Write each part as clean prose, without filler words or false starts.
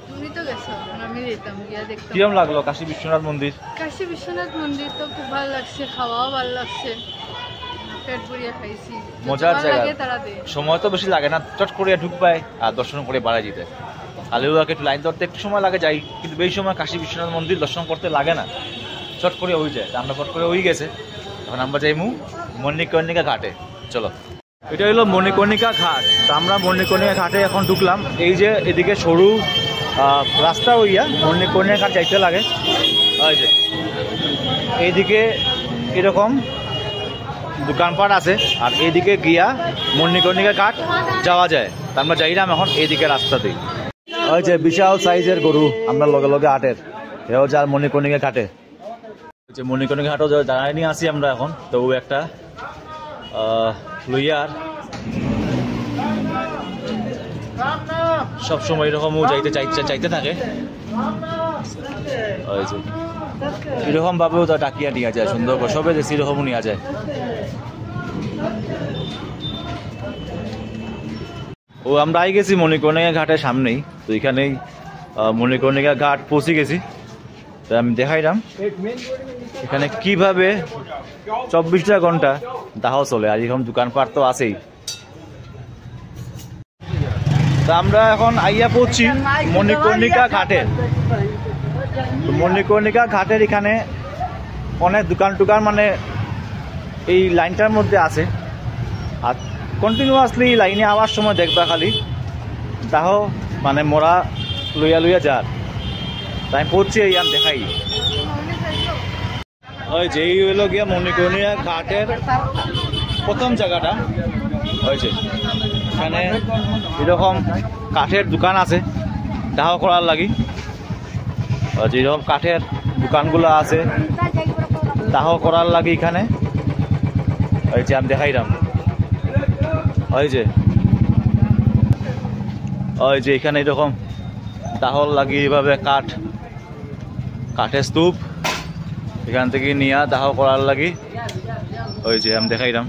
তুমি তো গেছো, আমি যেতাম গিয়া দেখতাম। কিরম লাগলো কাশী বিশ্বনাথ মন্দির? কাশী বিশ্বনাথ মন্দির তো খুব ভালো লাগছে, খাওয়াও ভালো লাগছে, পেট ভরিয়া খাইছি। মজার জায়গা, তারা দে সময় তো বেশি লাগে না, চট করে ঢুক পায় আর দর্শন করে বাড়াই যেতে। আলিউয়াকে একটু লাইন ধরতে একটু সময় লাগে যাই, কিন্তু এই সময় কাশী বিশ্বনাথ মন্দির দর্শন করতে লাগে না, চট করে হয়ে যায়। আমরা চট করে হয়ে গেছে, এখন আমরা যাইমু মণিকর্ণিকা ঘাটে। চলো, এটা হলো মণিকর্ণিকা ঘাট। তো আমরা মণিকর্ণিকা ঘাটে এখন ঢুকলাম। এই যে এদিকে সরু রাস্তা হইয়া মণিকর্ণিকা ঘাট যাইতে লাগে, ওই যে এইদিকে এরকম দোকানপাট আছে, আর এইদিকে গিয়া মণিকর্ণিকা ঘাট যাওয়া যায়। তা আমরা যাইলাম এখন এইদিকে রাস্তাতেই। ওই যে বিশাল সাইজের গরু আমরা লগে লগে হাটের, এও যার মণিকর্ণিকা ঘাটে। যে মণিকর্ণিকা ঘাটও দাঁড়ায় নিয়ে আসি আমরা এখন। তো একটা লইয়ার সবসময় এরকম চাইতে থাকে, এরকম ভাবেও তো ডাকিয়া নিয়ে যায় সুন্দর করে, সবে যে সেরকমও নিয়ে যায়। ও আমরা আই গেছি মণিকর্ণিকা ঘাটের সামনেই, তো এখানেই মণিকর্ণিকা ঘাট পৌঁছে গেছি। তো আমি দেখাইলাম এখানে কিভাবে 24টা ঘন্টা দাহ চলে, আর এরকম দোকানপাট তো আছেই। তা আমরা এখন আইয়া পড়ছি মণিকর্ণিকা ঘাটে। মণিকর্ণিকা ঘাটের এখানে অনেক দোকান টোকান মানে এই লাইনটার মধ্যে আছে, আর কন্টিনিউয়াসলি লাইনে আওয়ার সময় দেখবা খালি দাহ মানে মোরা লইয়া লইয়া যার। তাই পড়ছি এই আমি দেখাই। ওই যে এই হইল গিয়া মণিকর্ণিকা ঘাটের প্রথম জায়গাটা হয়েছে। এখানে এরকম কাঠের দোকান আছে দাহ করার লাগি, যেরকম কাঠের দোকানগুলো আছে দাহ করার লাগি এখানে। ওই যে আমি দেখাইলাম, ওই যে এখানে এরকম দাহর লাগি এইভাবে কাঠের স্তূপ এখান থেকে নিয়ে দাহ করার লাগি। ওই যে আমি দেখাইলাম,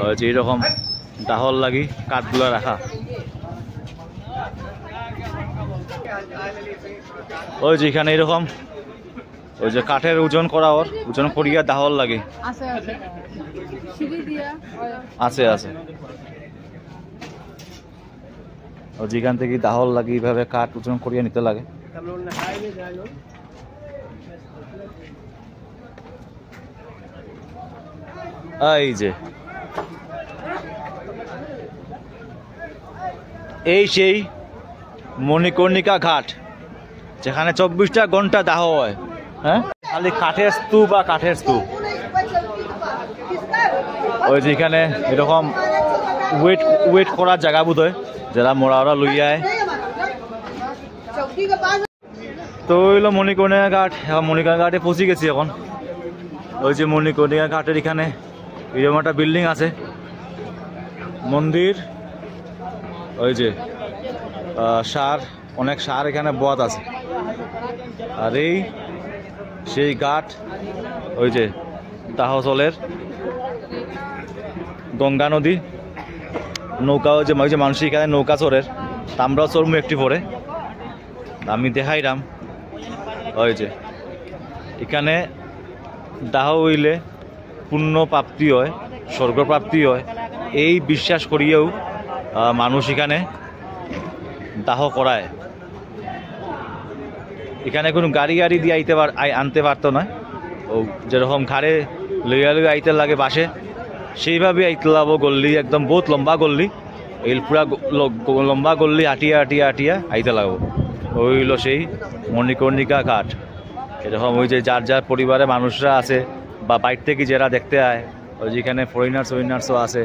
ওই যে এরকম দাহর লাগি কাঠগুলো রাখা। ওই যে এখানে এরকম ওই যে কাঠের ওজন করা, ওজন করিয়া দাহর লাগে আছে আছে। যেখান থেকে দাহর লাগে এইভাবে কাঠ ওজন করিয়া নিতে লাগে। এই যে এই সেই মণিকর্ণিকা ঘাট, যেখানে 24টা ঘন্টা দাহ হয়। হ্যাঁ, খালি কাঠের স্তূপ আর কাঠের স্তূপ। ওই যে এখানে এরকম ওয়েট করার জায়গা বোধ হয়, যারা মোড়া ওরা লইয়ায়। তো হইলো মণিকর্ণিকা ঘাট, এখন মণিকর্ণিকা ঘাটে পৌঁছে গেছি এখন। ওই যে মণিকর্ণিকা ঘাটের এখানে এরকম একটা বিল্ডিং আছে, মন্দির। ওই যে অনেক সার এখানে বধ আছে। আর এই সেই ঘাট, ওই যে দাহচলের গঙ্গা নদী, নৌকাও যে মানুষ এখানে নৌকা চড়ের, আমরাও চড়মু একটি পরে, আমি দেখাইলাম। ওই যে এখানে দাহ হইলে পুণ্য প্রাপ্তি হয়, স্বর্গ প্রাপ্তি হয়, এই বিশ্বাস করিয়েও মানুষ এখানে দাহ করায়। এখানে কোনো গাড়ি দিয়ে আনতে পারতো না, ও যেরকম ঘাড়ে লইয়া আইতে লাগে বাসে, সেইভাবে আইতে লাগবো। গল্লি একদম বহুত লম্বা গল্লি, এই পুরা লম্বা গল্লি হাঁটিয়া আইতে লাগবো। ওইল সেই মণিকর্ণিকা ঘাট। এরকম ওই যে যার পরিবারে মানুষরা আছে বা বাইর থেকে যারা দেখতে আয়, ওই যেখানে ফরেনার্সও আছে,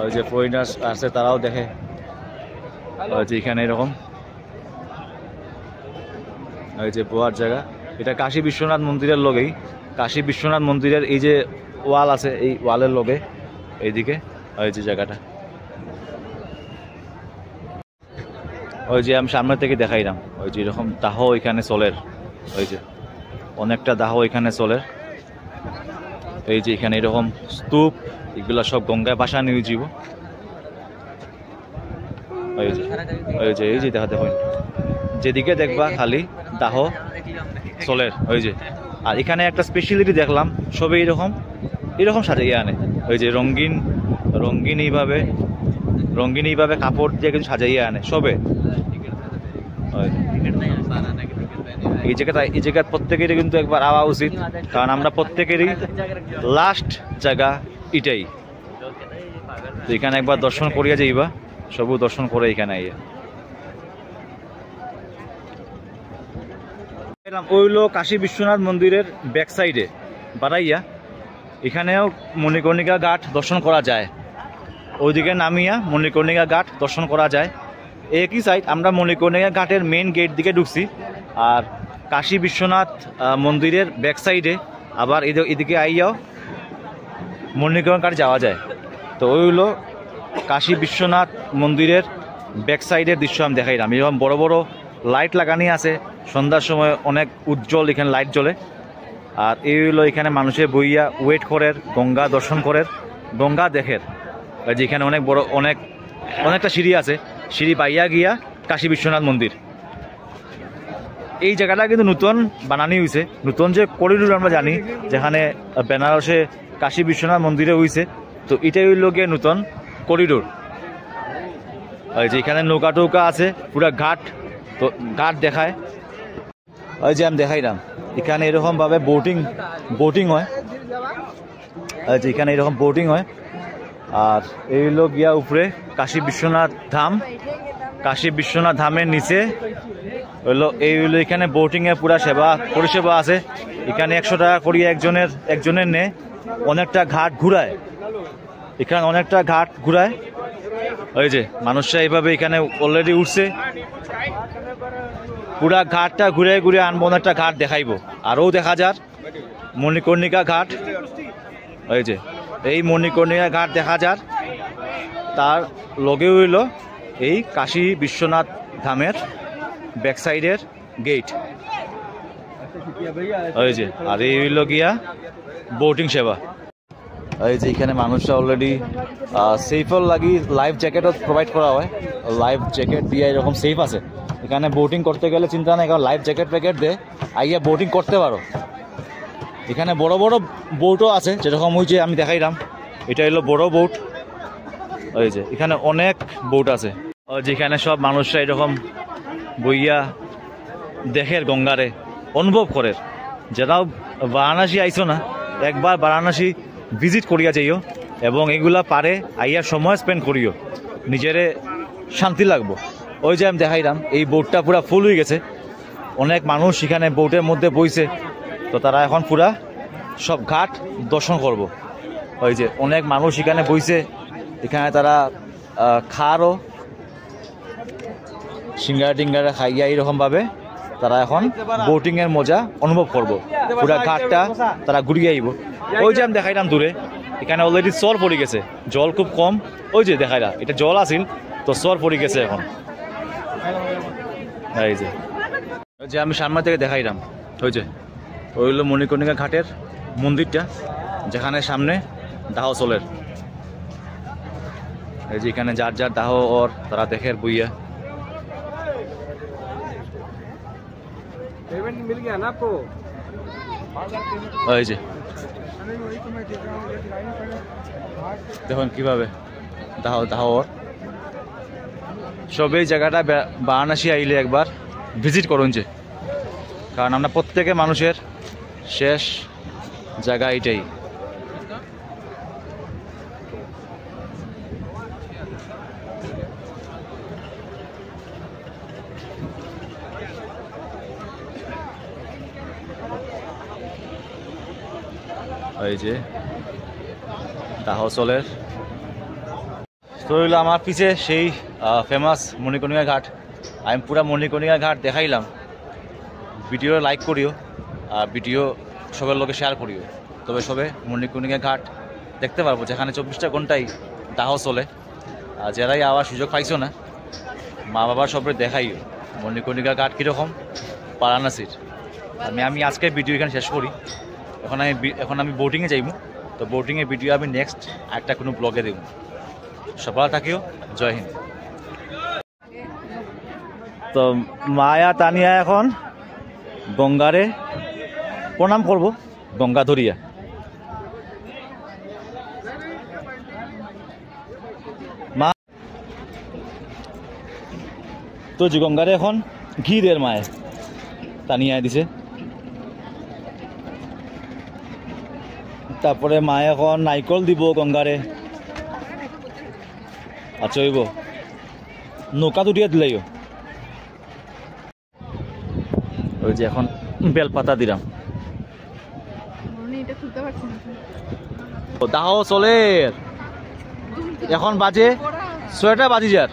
ওই যে ফরেনার্স আছে তারাও দেখে। ওই যে এখানে এরকম ওই যে বোয়ার জায়গা, এটা কাশী বিশ্বনাথ মন্দিরের লগেই। কাশী বিশ্বনাথ মন্দিরের এই যে ওয়াল আছে, এই ওয়ালের লগে এইদিকে ওই যে জায়গাটা। ওই যে আমি সামনে থেকে দেখাইলাম, ওই যে এরকম দাহ এখানে চলের, ওই যে অনেকটা দাহ এখানে চলের। এই যে এখানে এরকম স্তূপ, এগুলা সব গঙ্গায় ভাসা নিয়ে যাব। এই যে দেখাতে হয়, যেদিকে দেখবা খালি দাহ চলের। ওই যে আর এখানে একটা স্পেশালিটি দেখলাম, সবে এরকম সাজাইয়া আনে। ওই যে রঙিন এইভাবে কাপড় দিয়ে কিছু সাজাইয়া আনে সবে। এই জায়গা প্রত্যেকেরই কিন্তু একবার আওয়া উচিত, কারণ আমরা প্রত্যেকেরই লাস্ট জায়গা এটাই। তো এখানে একবার দর্শন করিয়া যাইবা, সবু দর্শন করে এখানে আইয়া। ওইলো কাশী বিশ্বনাথ মন্দিরের ব্যাক সাইডে বাড়াইয়া, এখানেও মণিকর্ণিকা ঘাট দর্শন করা যায়। ওইদিকে নামিয়া মণিকর্ণিকা ঘাট দর্শন করা যায়। একই সাইড আমরা মণিকর্ণিকা ঘাটের মেইন গেট দিকে ঢুকছি, আর কাশী বিশ্বনাথ মন্দিরের ব্যাক সাইডে আবার এদিকে আইয়াও মণিকর্ণিকা ঘাট যাওয়া যায়। তো ওই হলো কাশী বিশ্বনাথ মন্দিরের ব্যাক সাইডের দৃশ্য আমি দেখাইলাম। এরকম বড় বড় লাইট লাগানি আছে, সন্ধ্যার সময় অনেক উজ্জ্বল এখানে লাইট জ্বলে। আর এই হলো এখানে মানুষের বইয়া ওয়েট করে গঙ্গা দর্শন করে, গঙ্গা দেখের। যেখানে অনেক বড় অনেকটা সিঁড়ি আছে, সিঁড়ি পাইয়া গিয়া কাশী বিশ্বনাথ মন্দির। এই জায়গাটা কিন্তু নতুন বানানি হয়েছে, নতুন যে করিডোর আমরা জানি যেখানে বেনারসে কাশী বিশ্বনাথ মন্দিরে হয়েছে, তো এটাই হইল গিয়ে নতুন করিডোর। ওই যে এখানে নৌকা টৌকা আছে, পুরা ঘাট, তো ঘাট দেখায়। ওই যে আমি দেখাইলাম এখানে এরকমভাবে বোটিং হয়। যে এখানে এরকম বোটিং হয়। আর এই হলো গিয়া উপরে কাশী বিশ্বনাথ ধাম, কাশী বিশ্বনাথ ধামের নিচে হইলো এখানে বোটিংয়ের পুরা পরিষেবা আছে। এখানে 100 টাকা করিয়া একজনের নে অনেকটা ঘাট ঘুরায়, এখানে অনেকটা ঘাট ঘুরায়। ওই যে মানুষরা এইভাবে এখানে অলরেডি উঠছে, পুরা ঘাটটা ঘুরে ঘুরে আনবো, অনেকটা ঘাট দেখাইবো। আরও দেখা যার মণিকর্ণিকা ঘাট। ওই যে এই মণিকর্ণিকা ঘাট দেখা যার, তার লগে হইল এই কাশী বিশ্বনাথ ধামের ব্যাক সাইডের গেট। ওই যে আর এই হইল গিয়া বোটিং সেবা। এই যে এখানে মানুষরা অলরেডি সেফর লাগি লাইফ জ্যাকেটও প্রোভাইড করা হয়, লাইফ জ্যাকেট দিয়ে এরকম সেফ আছে। এখানে বোটিং করতে গেলে চিন্তা নেই, কারণ লাইফ জ্যাকেট প্যাকেট দে আইয়া বোটিং করতে পারো। এখানে বড় বড় বোটও আছে, যেরকম ওই যে আমি দেখাইলাম, এটা হলো বড় বোট। ওই যে এখানে অনেক বোট আছে, যেখানে সব মানুষরা এরকম বইয়া দেখের গঙ্গারে অনুভব করে। যারাও বারাণসী আইসো না, একবার বারাণসী ভিজিট করিয়া যাইও এবং এগুলা পারে আইয়া সময় স্পেন্ড করিও, নিজেরে শান্তি লাগবো। ওই যে আমি দেখাইলাম এই বোটটা পুরা ফুল হয়ে গেছে, অনেক মানুষ এখানে বোটের মধ্যে বইছে। তো তারা এখন পুরা সব ঘাট দর্শন করব। ওই যে অনেক মানুষ এখানে বইছে, এখানে তারা খারও সিঙ্গারা টিঙ্গারা খাইয়া এইরকমভাবে তারা এখন বোটিংয়ের মজা অনুভব করব। পুরা ঘাটটা তারা ঘুরিয়ে আইব। ওই যে আমি দেখাইলাম দূরে, এখানে অলরেডি চর পড়ে গেছে, জল খুব কম। ওই যে দেখাইলাম এটা জল আসিল, তো চর পড়ে গেছে এখন। এই যে আমি সামনে থেকে দেখাইলাম, ওই যে ওই হলো মণিকর্ণিকা ঘাটের মন্দিরটা, যেখানে সামনে দাহ চলের। এই যে এখানে যার যার দাহ ওর তারা দেখের বইয়া। এই যে দেখুন কিভাবে দাহ ওর। সব এই জায়গাটা বারাণসী আইলে একবার ভিজিট করুন, যে কারণ আমরা প্রত্যেকে মানুষের শেষ জায়গা এটাই। এই যে দাহ চলের। তো হইলো আমার পিছে সেই ফেমাস মণিকর্ণিকা ঘাট। আমি পুরা মণিকর্ণিকা ঘাট দেখাইলাম। ভিডিও লাইক করিও আর ভিডিও সবার লোকে শেয়ার করিও, তবে সবে মণিকর্ণিকা ঘাট দেখতে পারবো, যেখানে 24টা ঘন্টাই দাহ চলে। আর যারাই আবার সুযোগ পাইছো না, মা বাবার সবাই দেখাইও মণিকর্ণিকা ঘাট কীরকম বারাণসীর। আমি আজকে ভিডিও এখানে শেষ করি। এখন আমি বোটিংয়ে যাইব, তো বোটিংয়ের ভিডিও আমি নেক্সট একটা কোনো ব্লগে দেব। সবাই থাকিও, জয় হিন্দ। তো মায়া তানিয়া এখন গঙ্গারে প্রণাম করব, গঙ্গা ধরিয়া। মা তো যে গঙ্গারে এখন ঘি দের মায়ে তানিয়া দিছে। তারপরে মায়ে এখন নাইকল দিব গঙ্গারে। আচ্ছা হইব নৌকা দুটিয়া দিলাইও। ওই যে এখন বেলপাতা দিলাম। দাহ চলে এখন বাজে 6টা বাজিজার,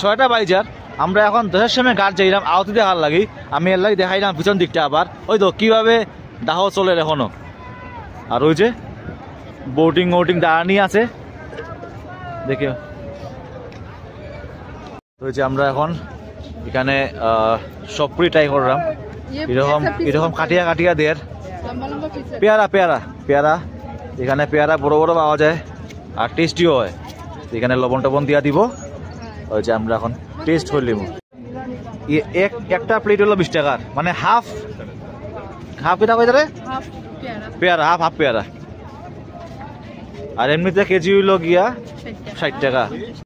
6টা বাজিজার। আমরা এখন দেশের সামনে ঘাট যাইলাম আওতি দেখার লাগি। আমি এর লাগে দেখাইলাম পিছন দিকটা আবার ওই তো কিভাবে দাহ চলে এখনো। আর ওই যে বোটিং দাঁড়ানি আছে দেখে। ওই যে আমরা এখন এখানে সপরি ট্রাই করলাম। এরকম কাটিয়া দের পেয়ারা এখানে পেয়ারা বড় বড় পাওয়া যায় আর টেস্টিও হয়। এখানে লবণ টবণ দিয়া দিব। ওই যে আমরা এখন টেস্ট করলিম। একটা প্লেট হলো 20 টাকার, মানে হাফ এটা কই ধরে পেয়ারা, হাফ পেয়ারা। আর এমনিতে কেজি হইল গিয়া 60 টাকা।